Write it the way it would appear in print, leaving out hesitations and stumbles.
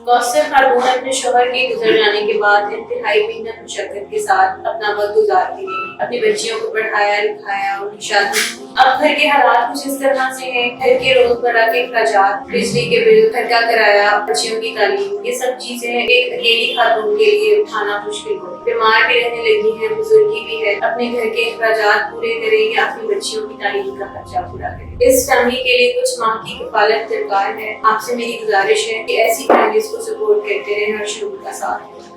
कौसर पारवीन अपने शौहर के गुजर जाने के बाद इंतहाई मेहनत मुशक्कत के साथ अपना वक्त गुजारती रही, अपनी बच्चियों को पढ़ाया लिखाया, उनकी शादी। अब घर के हालात कुछ इस तरह से हैं, घर के रोजमर्रा के अखराजात, बिजली के बिल, घर का किराया, बच्चियों की तालीम, ये सब चीजें एक अकेली खातून के लिए उठाना मुश्किल हो। बीमार भी रहने लगी है, बुजुर्गी भी है, अपने घर के अखराजात पूरे करे या अपनी बच्चियों की तालीम का खर्चा पूरा करे। इस फैमिली के लिए कुछ माह की कफालत दरकार है। आपसे मेरी गुजारिश है कि ऐसी फैमिलीज को सपोर्ट करते रहें और शऊर का साथ दें।